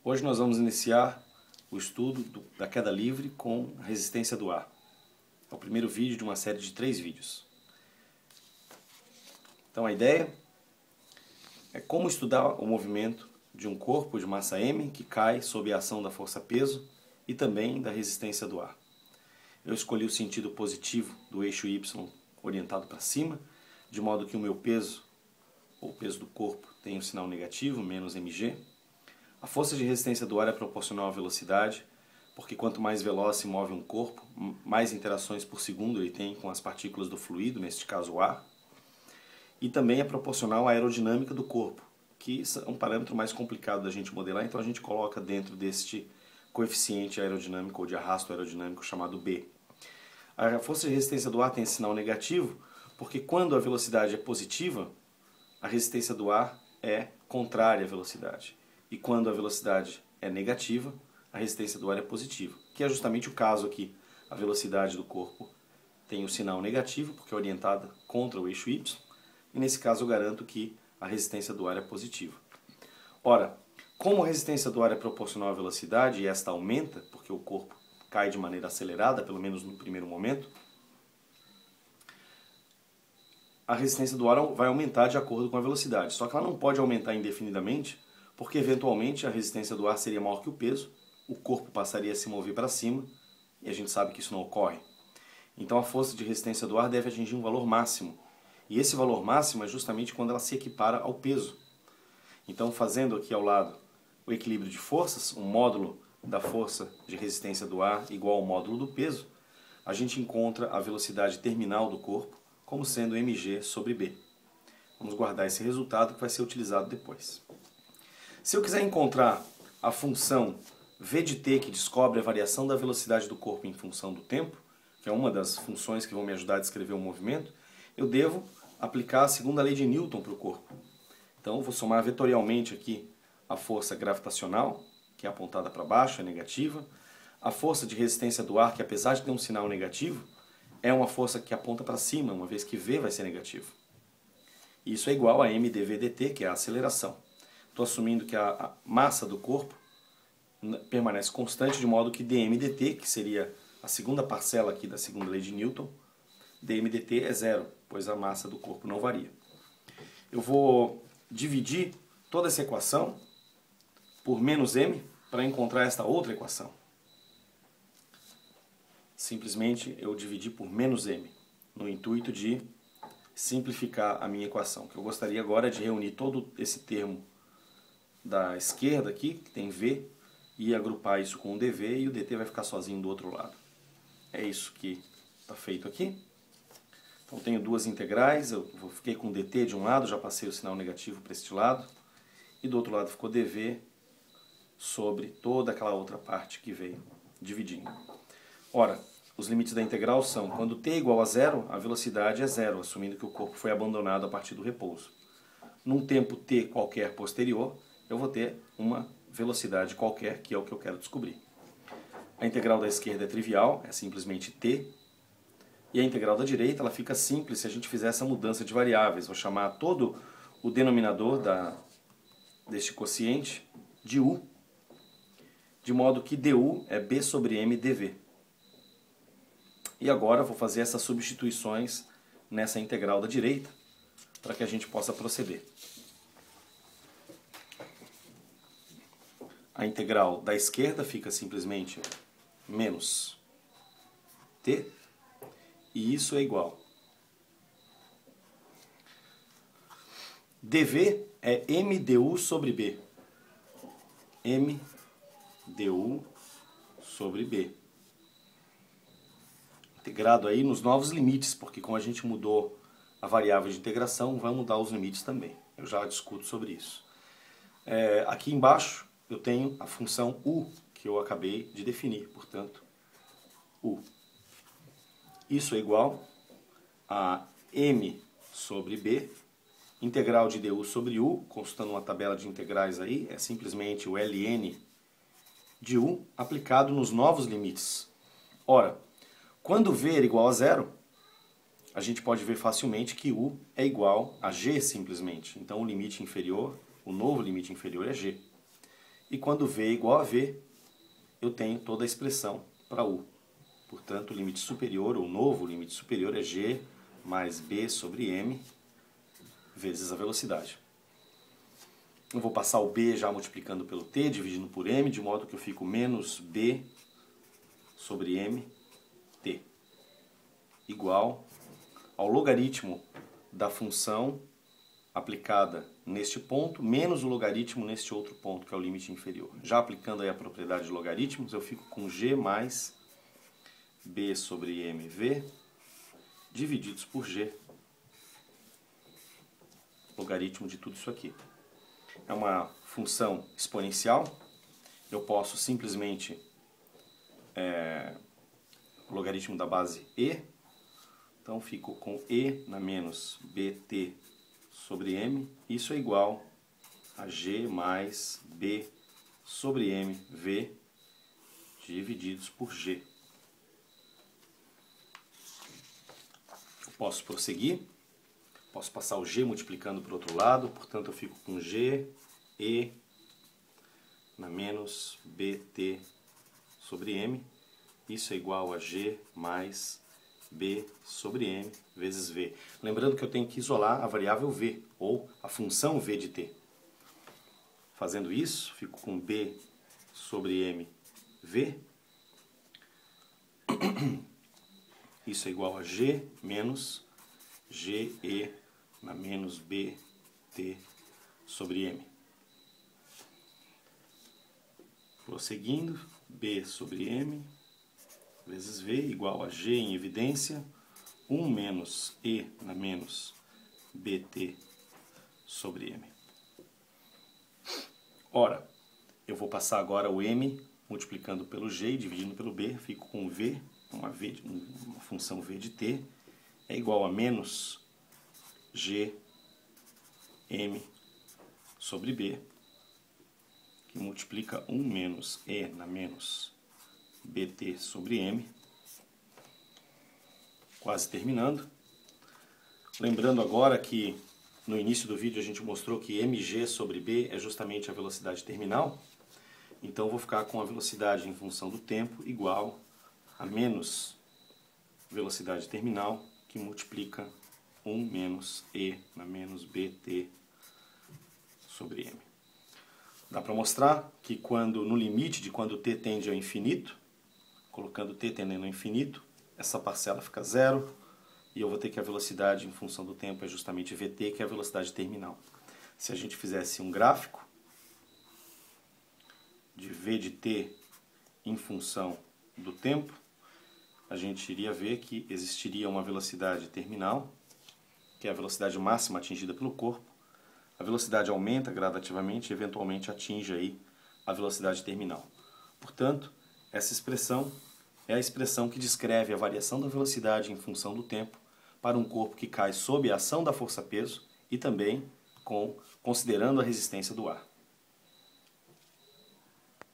Hoje nós vamos iniciar o estudo da queda livre com a resistência do ar. É o primeiro vídeo de uma série de 3 vídeos. Então a ideia é como estudar o movimento de um corpo de massa m que cai sob a ação da força-peso e também da resistência do ar. Eu escolhi o sentido positivo do eixo y orientado para cima, de modo que o meu peso, ou o peso do corpo, tem um sinal negativo, menos mg. A força de resistência do ar é proporcional à velocidade, porque quanto mais veloz se move um corpo, mais interações por segundo ele tem com as partículas do fluido, neste caso o ar. E também é proporcional à aerodinâmica do corpo, que é um parâmetro mais complicado da gente modelar, então a gente coloca dentro deste coeficiente aerodinâmico ou de arrasto aerodinâmico chamado B. A força de resistência do ar tem esse sinal negativo, porque quando a velocidade é positiva, a resistência do ar é contrária à velocidade. E quando a velocidade é negativa, a resistência do ar é positiva, que é justamente o caso aqui. A velocidade do corpo tem o sinal negativo, porque é orientada contra o eixo y, e nesse caso eu garanto que a resistência do ar é positiva. Ora, como a resistência do ar é proporcional à velocidade, e esta aumenta, porque o corpo cai de maneira acelerada, pelo menos no primeiro momento, a resistência do ar vai aumentar de acordo com a velocidade. Só que ela não pode aumentar indefinidamente, porque eventualmente a resistência do ar seria maior que o peso, o corpo passaria a se mover para cima, e a gente sabe que isso não ocorre. Então a força de resistência do ar deve atingir um valor máximo, e esse valor máximo é justamente quando ela se equipara ao peso. Então, fazendo aqui ao lado o equilíbrio de forças, o módulo da força de resistência do ar igual ao módulo do peso, a gente encontra a velocidade terminal do corpo como sendo mg sobre b. Vamos guardar esse resultado que vai ser utilizado depois. Se eu quiser encontrar a função v de t que descobre a variação da velocidade do corpo em função do tempo, que é uma das funções que vão me ajudar a descrever o movimento, eu devo aplicar a segunda lei de Newton para o corpo. Então, eu vou somar vetorialmente aqui a força gravitacional, que é apontada para baixo, é negativa, a força de resistência do ar, que apesar de ter um sinal negativo, é uma força que aponta para cima, uma vez que v vai ser negativo. E isso é igual a m dv dt, que é a aceleração. Estou assumindo que a massa do corpo permanece constante, de modo que dm dt, que seria a segunda parcela aqui da segunda lei de Newton, dm dt é zero, pois a massa do corpo não varia. Eu vou dividir toda essa equação por menos m para encontrar esta outra equação. Simplesmente eu dividi por menos m, no intuito de simplificar a minha equação. O que eu gostaria agora é de reunir todo esse termo da esquerda aqui, que tem v, e agrupar isso com o dv, e o dt vai ficar sozinho do outro lado. É isso que está feito aqui. Então tenho duas integrais, eu fiquei com dt de um lado, já passei o sinal negativo para este lado, e do outro lado ficou dv sobre toda aquela outra parte que veio dividindo. Ora, os limites da integral são, quando t é igual a zero, a velocidade é zero, assumindo que o corpo foi abandonado a partir do repouso. Num tempo t qualquer posterior, eu vou ter uma velocidade qualquer, que é o que eu quero descobrir. A integral da esquerda é trivial, é simplesmente t, e a integral da direita ela fica simples se a gente fizer essa mudança de variáveis. Vou chamar todo o denominador deste quociente de u, de modo que du é b sobre m dv. E agora vou fazer essas substituições nessa integral da direita, para que a gente possa proceder. A integral da esquerda fica simplesmente menos t, e isso é igual. dv é m du sobre b. m du sobre b. Integrado aí nos novos limites, porque como a gente mudou a variável de integração, vai mudar os limites também. Eu já discuto sobre isso. Aqui embaixo eu tenho a função u, que eu acabei de definir, portanto, u. Isso é igual a m sobre b, integral de du sobre u, consultando uma tabela de integrais aí, é simplesmente o ln de u aplicado nos novos limites. Ora, quando v é igual a zero, a gente pode ver facilmente que u é igual a g simplesmente. Então o limite inferior, o novo limite inferior é g. E quando V é igual a V, eu tenho toda a expressão para U. Portanto, o limite superior, o novo limite superior é G mais B sobre M vezes a velocidade. Eu vou passar o B já multiplicando pelo T, dividindo por M, de modo que eu fico menos B sobre M T igual ao logaritmo da função aplicada neste ponto, menos o logaritmo neste outro ponto, que é o limite inferior. Já aplicando aí a propriedade de logaritmos, eu fico com G mais B sobre MV divididos por G, logaritmo de tudo isso aqui. É uma função exponencial, eu posso simplesmente logaritmo da base E, então fico com E na menos BT sobre M, isso é igual a G mais B sobre MV divididos por G. Eu posso prosseguir, posso passar o G multiplicando para o outro lado, portanto eu fico com G, E na menos BT sobre M, isso é igual a G mais B sobre M vezes V. Lembrando que eu tenho que isolar a variável V, ou a função V de T. Fazendo isso, fico com B sobre M V. Isso é igual a G menos GE na menos BT sobre M. Prosseguindo, B sobre M vezes V igual a G em evidência, 1 menos E na menos BT sobre M. Ora, eu vou passar agora o M multiplicando pelo G e dividindo pelo B, fico com V, uma função V de T, é igual a menos G M sobre B, que multiplica 1 menos E na menos BT sobre M. Quase terminando. Lembrando agora que no início do vídeo a gente mostrou que mg sobre b é justamente a velocidade terminal. Então eu vou ficar com a velocidade em função do tempo igual a menos velocidade terminal, que multiplica 1 menos E na menos BT sobre M. Dá para mostrar que no limite de quando t tende ao infinito, colocando t tendendo ao infinito, essa parcela fica zero e eu vou ter que a velocidade em função do tempo é justamente vt, que é a velocidade terminal. Se a gente fizesse um gráfico de v de t em função do tempo, a gente iria ver que existiria uma velocidade terminal, que é a velocidade máxima atingida pelo corpo. A velocidade aumenta gradativamente e eventualmente atinge aí a velocidade terminal. Portanto, essa expressão é a expressão que descreve a variação da velocidade em função do tempo para um corpo que cai sob a ação da força-peso e também considerando a resistência do ar.